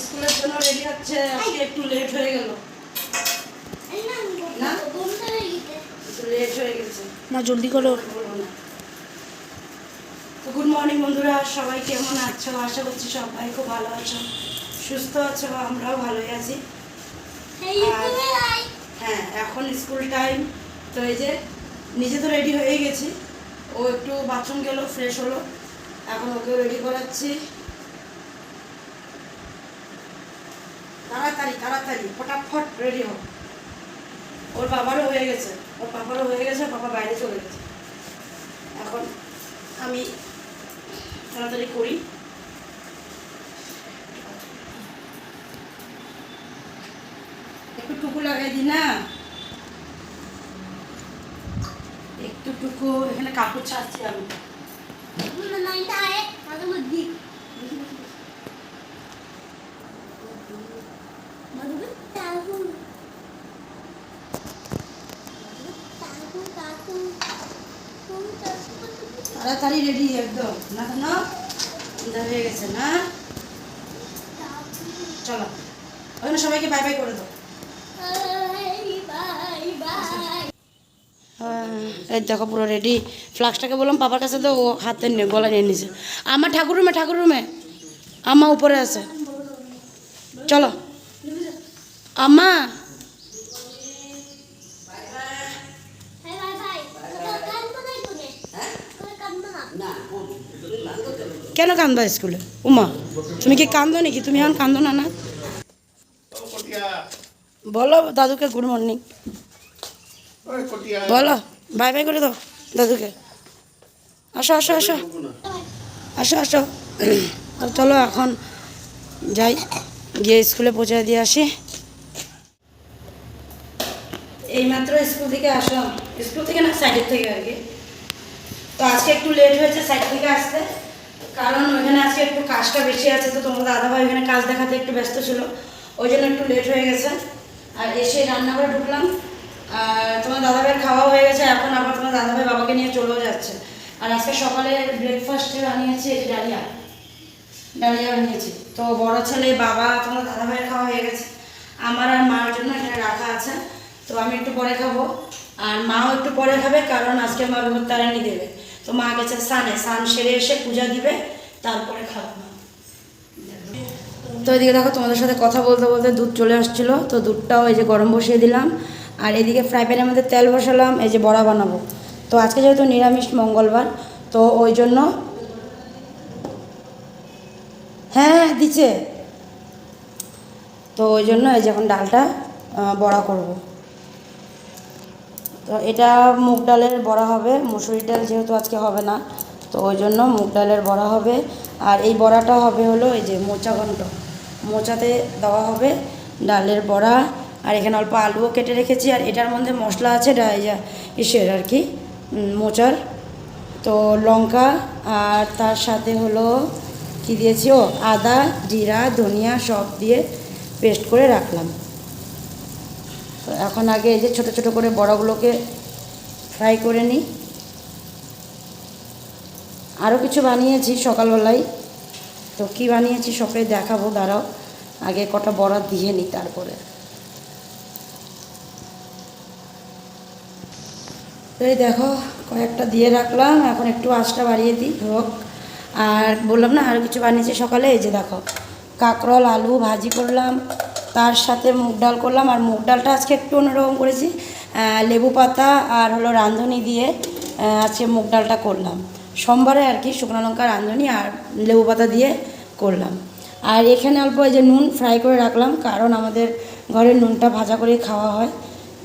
স্কুলের জন্য রেডি হচ্ছে, আজকে একটু লেট হয়ে গেল না, একটু লেট হয়ে গেছে মা জলদি করো। তো গুড মর্নিং বন্ধুরা, সবাই কেমন আছো? আশা করছি সবাই খুব ভালো আছো, সুস্থ আছো। আমরাও ভালোই আছি। হ্যাঁ, এখন স্কুল টাইম। তো এই যে নিজে তো রেডি হয়ে গেছি, ও একটু বাথরুম গেল, ফ্রেশ হলো, এখন ওকে রেডি করাচ্ছি। তাড়াতাড়ি তাড়াতাড়ি ফটাফট রেডি হোক। ওর বাবারও হয়ে গেছে, ওর পাপারও হয়ে গেছে, পাপা বাইরে চলে গেছে। এখন আমি তাড়াতাড়ি করি। একটু টুকু লাগাই দিই না, একটু টুকু। এখানে কাপড় ছাড়ছি আমি। তাড়াতাড়ি রেডি একদম, না না হয়ে গেছে না। চলো ওখানে সবাইকে বাই বাই করে দাও। এই দেখো পুরো রেডি। ফ্লাক্সটাকে বললাম পাপার কাছে, তো ও হাতে নিয়ে গলা নিয়ে নিছে। আমার ঠাকুর রুমে আম্মা উপরে আছে। চলো আম্মা। কেন কান্দবা স্কুলে? উমা তুমি কি কান্দো নাকি? তুমি এখন কান্দো না না? বলো দাদুকে গুড মর্নিং বলো, বাই বাই করে দাও দাদুকে। আসো আসো আসো আসো আসো। চলো এখন যাই, গিয়ে স্কুলে পৌঁছে দিয়ে আসি। এইমাত্র স্কুল থেকে আসলাম, স্কুল থেকে না সাইডের থেকে আর কি। তো আজকে একটু লেট হয়েছে সাইড থেকে আসতে, কারণ ওইখানে আজকে একটু কাজটা বেশি আছে। তো তোমার দাদাভাই ওইখানে কাজ দেখাতে একটু ব্যস্ত ছিল, ওই জন্য একটু লেট হয়ে গেছে। আর এসে রান্নাঘরে ঢুকলাম, আর তোমার দাদাভাইয়ের খাওয়া হয়ে গেছে। এখন আবার তোমার দাদাভাই বাবাকে নিয়ে চলেও যাচ্ছে। আর আজকে সকালে ব্রেকফাস্টে বানিয়েছি এই ডালিয়া বানিয়েছি। তো বড় ছেলে বাবা তোমার দাদাভাইয়ের খাওয়া হয়ে গেছে, আমার আর মার জন্য এখানে রাখা আছে। তো আমি একটু পরে খাবো, আর মাও একটু পরে খাবে, কারণ আজকে মা বিপত্তারায়ণী দেবে। তো মা গেছে স্নান সেরে এসে পূজা দিবে, তারপরে খাবো না। তো এদিকে দেখো তোমাদের সাথে কথা বলতে বলতে দুধ চলে আসছিলো, তো দুধটাও এই যে গরম বসিয়ে দিলাম। আর এদিকে ফ্রাই প্যানের মধ্যে তেল বসালাম, এই যে বড়া বানাবো। তো আজকে যেহেতু নিরামিষ মঙ্গলবার, তো ওই জন্য হ্যাঁ দিচ্ছে। তো ওই জন্য এই যে এখন ডালটা বড়া করব। তো এটা মুগ ডালের বড়া হবে, মুসুরির ডাল যেহেতু আজকে হবে না, তো ওই জন্য মুগ ডালের বড়া হবে। আর এই বড়াটা হবে হলো এই যে মোচা ঘন্ট, মোচাতে দেওয়া হবে ডালের বড়া। আর এখানে অল্প আলুও কেটে রেখেছি, আর এটার মধ্যে মশলা আছে ইসের আর কি, মোচার। তো লঙ্কা, আর তার সাথে হলো কি দিয়েছি, ও আদা জিরা ধনিয়া সব দিয়ে পেস্ট করে রাখলাম। তো এখন আগে এই যে ছোটো ছোটো করে বড়াগুলোকে ফ্রাই করে নিই। আরও কিছু বানিয়েছি সকালবেলায়, তো কী বানিয়েছি সবাই দেখাবো, দাঁড়াও আগে কটা বড়া দিয়ে নিই তারপরে। তো এই দেখো কয়েকটা দিয়ে রাখলাম, এখন একটু আঁচটা বাড়িয়ে দিই হোক। আর বললাম না আরও কিছু বানিয়েছি সকালে, এই যে দেখো কাঁকরোল আলু ভাজি করলাম, তার সাথে মুগ ডাল করলাম। আর মুগ ডালটা আজকে একটু অন্যরকম করেছি, লেবু পাতা আর হলো রাঁধুনি দিয়ে আজকে মুগ ডালটা করলাম। সোমবারে আর কি শুকনো লঙ্কা রাঁধুনি আর লেবু পাতা দিয়ে করলাম। আর এখানে অল্প এই যে নুন ফ্রাই করে রাখলাম, কারণ আমাদের ঘরে নুনটা ভাজা করে খাওয়া হয়,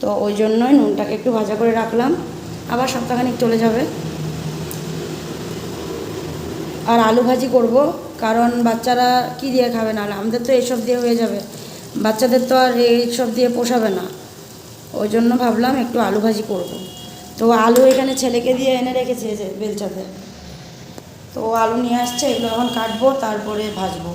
তো ওই জন্যই নুনটাকে একটু ভাজা করে রাখলাম, আবার সপ্তাহখানিক চলে যাবে। আর আলু ভাজি করব, কারণ বাচ্চারা কি দিয়ে খাবে, না আমাদের তো এইসব দিয়ে হয়ে যাবে, বাচ্চাদের তো আর এইসব দিয়ে পোষাবে না। ওই জন্য ভাবলাম একটু আলু ভাজি করব। তো আলু এখানে ছেলেকে দিয়ে এনে রেখেছে যে বেলচাতে, তো আলু নিয়ে আসছে, এগুলো এখন কাটবো তারপরে ভাজবো।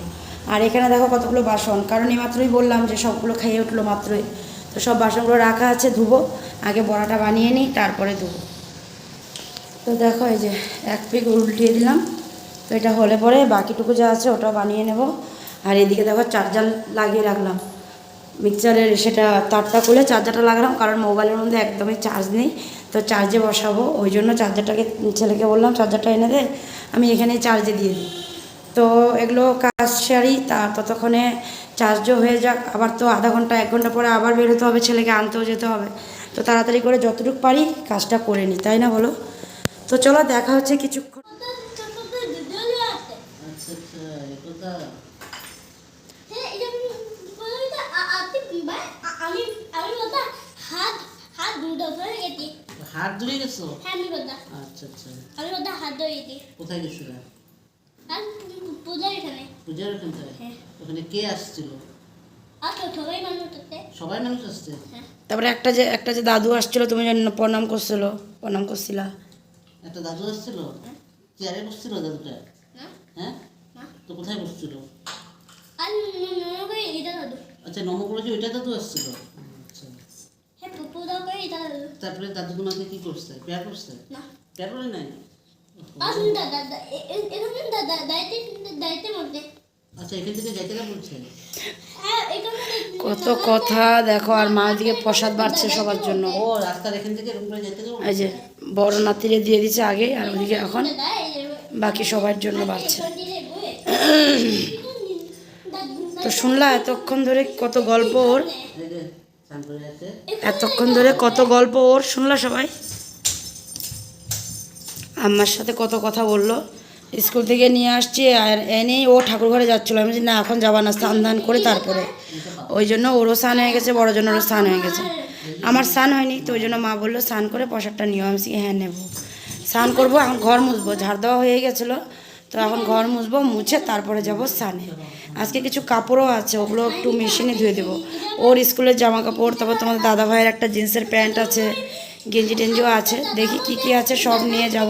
আর এখানে দেখো কতগুলো বাসন, কারণ এই মাত্রই বললাম যে সবগুলো খেয়ে উঠলো মাত্রই, তো সব বাসনগুলো রাখা আছে, ধুবো। আগে বড়াটা বানিয়ে নিই তারপরে ধুবো। তো দেখো এই যে এক পিক উল্টিয়ে দিলাম, তো এটা হলে পরে বাকিটুকু যা আছে ওটাও বানিয়ে নেব। আর এদিকে দেখো চার্জার লাগিয়ে রাখলাম মিক্সারের, সেটা তারটা খুলে চার্জারটা লাগালাম, কারণ মোবাইলের মধ্যে একদমই চার্জ নেই, তো চার্জে বসাবো। ওই জন্য চার্জারটাকে ছেলেকে বললাম চার্জারটা এনে দে, আমি এখানেই চার্জে দিয়ে দিই। তো এগুলো কাজ সারি, তা ততক্ষণে চার্জও হয়ে যাক। আবার তো আধা ঘন্টা 1 ঘন্টা পরে আবার বেরোতে হবে, ছেলেকে আনতেও যেতে হবে। তো তাড়াতাড়ি করে যতটুকু পারি কাজটা করে নিই, তাই না বলো? তো চলো দেখা হচ্ছে কিছুক্ষণ। হাত ধরে গেছো? আচ্ছা আচ্ছা, আমি ওটা হাত ধরে দিই। কোথায় গেছিল? আর পূজার এখানে। পূজার ওখানটায়? ওখানে কে আসছিল? সবাই মানুষ হচ্ছে। সবাই মানুষ আসছে? তারপরে একটা যে দাদু আসছিল, তুমি যে প্রণাম করছিলা। একটা দাদু আসছিল? চেয়ারে বসছিল দাদুটা? হ্যাঁ, তো কোথায় বসছিল? আর নমকে এটা দাদু। আচ্ছা, নমগুলো যে ওইটা দাদু আসছিল। আচ্ছা, হ্যাঁ, পূজা করে এটা দাদু। তারপরে দাদু তোমাকে কি করছে? প্যার করছে? না, প্যার করে নাই? আর দাদা এখানে দাদা দাইতে মধ্যে। আচ্ছা, এখান থেকে যাইতে না বলছে? হ্যাঁ, এখানে কত কথা দেখো। আর মা দিকে প্রসাদ বাড়ছে সবার জন্য। ও রাস্তার এখান থেকে এরকম করে যাইতে দেবো? এই যে বড় নাতিরে দিয়ে দিচ্ছে আগে, আর ওদিকে এখন বাকি সবার জন্য বাড়ছে। তো শুনলা এতক্ষণ ধরে কত গল্প ওর, এই যে স্নান করে আছে। এতক্ষণ ধরে কত গল্প ওর শুনলা সবাই। আমার সাথে কত কথা বললো। স্কুল থেকে নিয়ে আসছি, আর এনেই ও ঠাকুর ঘরে যাচ্ছিলো। আমি বলছি না এখন যাবা না, স্নান ধান করে তারপরে। ওই জন্য ওরও স্নান হয়ে গেছে, বড় জন্য ওরও স্নান হয়ে গেছে। আমার স্নান হয়নি, তো ওই জন্য মা বললো স্নান করে প্রসাদটা নিও। আমি বলছি হ্যাঁ নেবো। স্নান করবো, এখন ঘর মুছবো, ঝাড় দেওয়া হয়ে গেছিলো, তো এখন ঘর মুছবো, মুছে তারপরে যাব স্নানে। আজকে কিছু কাপড়ও আছে, ওগুলো একটু মেশিনে ধুয়ে দেবো। ওর স্কুলের জামা কাপড়, তারপর তোমাদের দাদা ভাইয়ের একটা জিন্সের প্যান্ট আছে, গেঞ্জি টেঞ্জিও আছে। দেখি কি কি আছে সব নিয়ে যাব,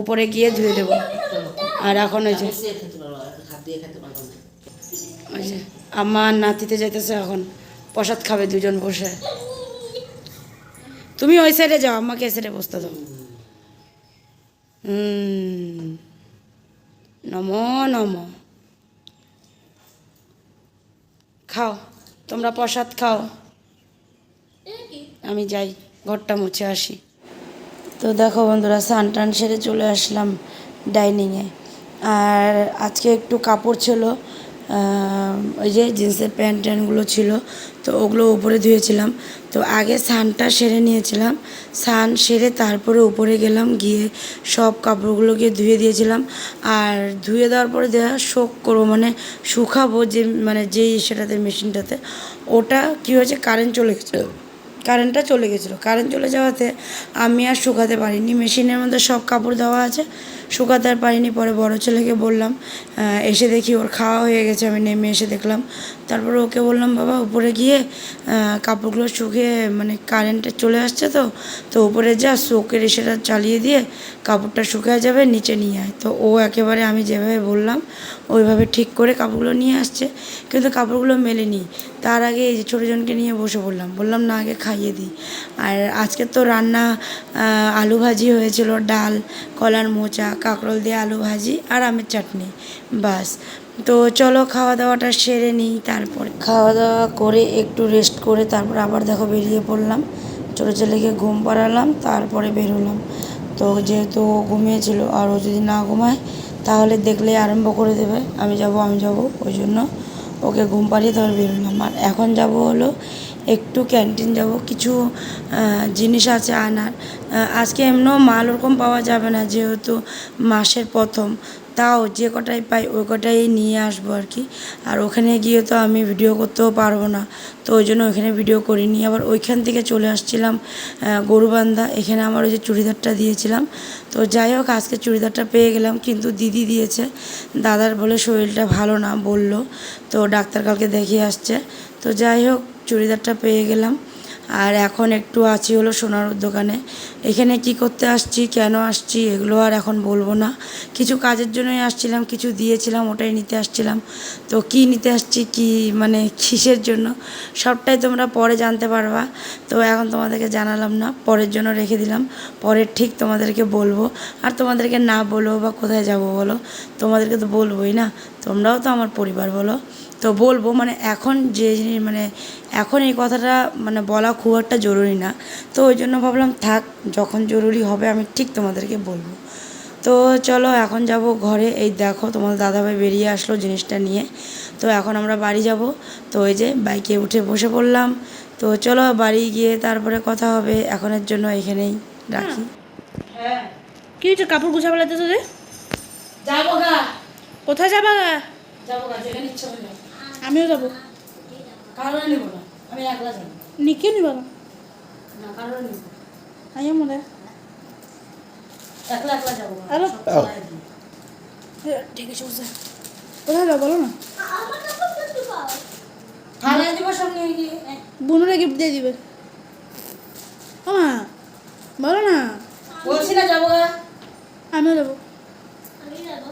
উপরে গিয়ে ধুয়ে দেবো। আর এখন ওই যে হাত দিয়ে খেতে পারবো, হাত দিয়ে খেতে পারবো না। ওই যে আমার নাতিতে যাইতেছে, এখন প্রসাদ খাবে দুজন বসে। তুমি ওই সাইডে যাও, আমাকে এই সাইডে বসতে দাও। নমো নমো। খাও, তোমরা প্রসাদ খাও, আমি যাই ঘরটা মুছে আসি। তো দেখো বন্ধুরা, স্নান টান সেরে চলে আসলাম ডাইনিংয়ে। আর আজকে একটু কাপড় ছিল, ওই যে জিন্সের প্যান্ট ট্যান্টগুলো ছিল, তো ওগুলো উপরে ধুয়েছিলাম। তো আগে স্নানটা সেরে নিয়েছিলাম, স্নান সেরে তারপরে উপরে গেলাম, গিয়ে সব কাপড়গুলোকে ধুয়ে দিয়েছিলাম। আর ধুয়ে দেওয়ার পরে শোক করবো, মানে শুকাবো, যে মানে যেই সেটাতে মেশিনটাতে, ওটা কী হয়েছে, কারেন্ট চলে গেছিলো। কারেন্ট চলে যাওয়াতে আমি আর শুকাতে পারিনি। মেশিনের মধ্যে সব কাপড় দেওয়া আছে, শুকাতে আর পারিনি। পরে বড় ছেলেকে বললাম, এসে দেখি ওর খাওয়া হয়ে গেছে। আমি নেমে এসে দেখলাম, তারপরে ওকে বললাম বাবা উপরে গিয়ে কাপড়গুলো শুকিয়ে, মানে কারেন্টে চলে আসছে, তো উপরে যা শোকের সেটা চালিয়ে দিয়ে কাপড়টা শুকিয়ে যাবে, নিচে নিয়ে আয়। তো ও একেবারে আমি যেভাবে বললাম ওইভাবে ঠিক করে কাপড়গুলো নিয়ে আসছে, কিন্তু কাপড়গুলো মেলেনি। তার আগে এই যে ছোটোজনকে নিয়ে বসে বললাম না আগে খাইয়ে দিই। আর আজকে তো রান্না আলু ভাজি হয়েছিল, ডাল, কলার মোচা, কাঁকরোল দিয়ে আলু ভাজি আর আমের চাটনি, বাস। তো চলো খাওয়া দাওয়াটা সেরে নিই। তারপর খাওয়া দাওয়া করে একটু রেস্ট করে তারপর আবার দেখো বেরিয়ে পড়লাম। ছোটো ছেলেকে ঘুম পাড়ালাম, তারপরে বেরোলাম। তো যেহেতু ও ঘুমিয়েছিল, আর ও যদি না ঘুমায় তাহলে দেখলে আরম্ভ করে দেবে আমি যাব। ওই জন্য ওকে ঘুম পাড়িয়ে তারপর বেরোলাম। আর এখন যাব হলো একটু ক্যান্টিন যাব, কিছু জিনিস আছে আনার। আজকে এমনও মাল ওরকম পাওয়া যাবে না, যেহেতু মাসের প্রথম, তাও যে কটাই পাই ওই কটাই নিয়ে আসবো আর কি। আর ওখানে গিয়ে তো আমি ভিডিও করতেও পারবো না, তো ওই জন্য ওইখানে ভিডিও করিনি। আবার ওইখান থেকে চলে আসছিলাম গরুবান্ধা, এখানে আমার ওই যে চুড়িদারটা দিয়েছিলাম। তো যাই হোক আজকে চুড়িদারটা পেয়ে গেলাম, কিন্তু দিদি দিয়েছে, দাদার বলে শরীরটা ভালো না বলল, তো ডাক্তার কালকে দেখিয়ে আসছে। তো যাই হোক চুড়িদারটা পেয়ে গেলাম। আর এখন একটু আছি হলো সোনার দোকানে। এখানে কি করতে আসছি, কেন আসছি এগুলো আর এখন বলবো না। কিছু কাজের জন্যই আসছিলাম, কিছু দিয়েছিলাম ওটাই নিতে আসছিলাম। তো কি নিতে আসছি, কি মানে কিসের জন্য, সবটাই তোমরা পরে জানতে পারবা। তো এখন তোমাদেরকে জানালাম না, পরের জন্য রেখে দিলাম। পরে ঠিক তোমাদেরকে বলবো। আর তোমাদেরকে না বলবো বা কোথায় যাব বলো, তোমাদেরকে তো বলবোই না, তোমরাও তো আমার পরিবার বলো। তো বলবো মানে এখন যে জিনিস মানে এখন এই কথাটা মানে বলা খুব একটা জরুরি না। তো ওই জন্য ভাবলাম থাক, যখন জরুরি হবে আমি ঠিক তোমাদেরকে বলবো। তো চলো এখন যাব ঘরে। এই দেখো তোমাদের দাদাভাই বেরিয়ে আসলো জিনিসটা নিয়ে। তো এখন আমরা বাড়ি যাব। তো ওই যে বাইকে উঠে বসে পড়লাম। তো চলো বাড়ি গিয়ে তারপরে কথা হবে, এখনের জন্য এখানেই রাখি। হ্যাঁ, কি হচ্ছে? কাপড় গুছাবে লাগতে তোদের? যাবো গা, কোথায় যাবা গা? যাবো গা, যেখানে ইচ্ছা হবে। আমিও যাবো। কারণে নেবো না, আমি একলা যাবো। নিকে নিবা না? না, কারণে নেবো, আইয়া মনে একলা একলা যাবো। আরে সব চালাই দিই। ঠিক আছে বুঝা। কোথায় যাবো বলো না? আমার কাপড় একটু পাও। থানায় দিব সব নিয়ে গিয়ে। বোনরা গিফট দিয়ে দিবে। মা বলো না। বলছি না যাবো গা। আমিও যাবো। আমি যাবো।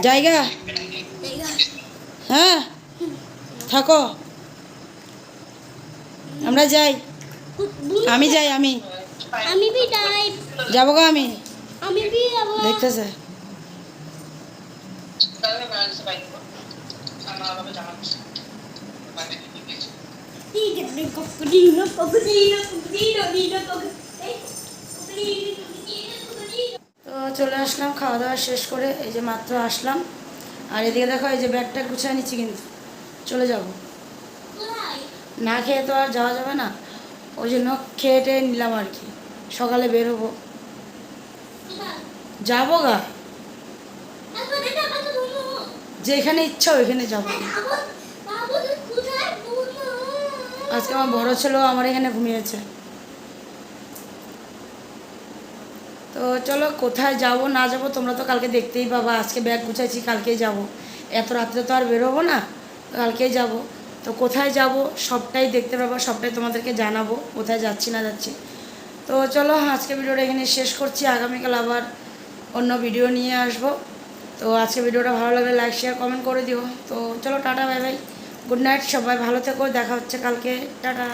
জায়গা, হ্যাঁ থাকো, আমরা যাই। আমি যাই, আমি আমি भी যাই। যাবো গা, আমি আমি भी যাবো। দেখতেছে। ঠিক আছে কোকড়িনো কোকড়িনো কোকড়িনো নিনো কোকড়িনো। তো চলে আসলাম খাওয়া দাওয়া শেষ করে, এই যে মাত্র আসলাম। আর এদিকে দেখো এই যে ব্যাগটা গুছিয়ে নিচ্ছি, কিন্তু চলে যাব। কোথায়? না খেয়ে তো আর যাওয়া যাবে না, ওই জন্য খেয়ে টেয়ে নিলাম আর কি। সকালে বের হবো, কোথায়? যাবো গা, এখন এটা কত বলবো? যেখানে ইচ্ছা ওইখানে যাবো। বাবু বাবু কোথায় বলবো? আজকে আমার বড় ছেলে আমার এখানে ঘুমিয়েছে। তো চলো কোথায় যাব না যাব তোমরা তো কালকে দেখতেই পাবা। আজকে ব্যাগ গুছাইছি, কালকেই যাব। এত রাত্রে তো আর বেরোবো না, কালকেই যাব। তো কোথায় যাব সবটাই দেখতে পাবা, সবটাই তোমাদেরকে জানাবো কোথায় যাচ্ছি না যাচ্ছি। তো চলো আজকে ভিডিওটা এখানে শেষ করছি, আগামীকাল আবার অন্য ভিডিও নিয়ে আসবো। তো আজকে ভিডিওটা ভালো লাগলে লাইক শেয়ার কমেন্ট করে দিও। তো চলো tata, bye bye, good night, সবাই ভালো থেকো, দেখা হচ্ছে কালকে, টাটা।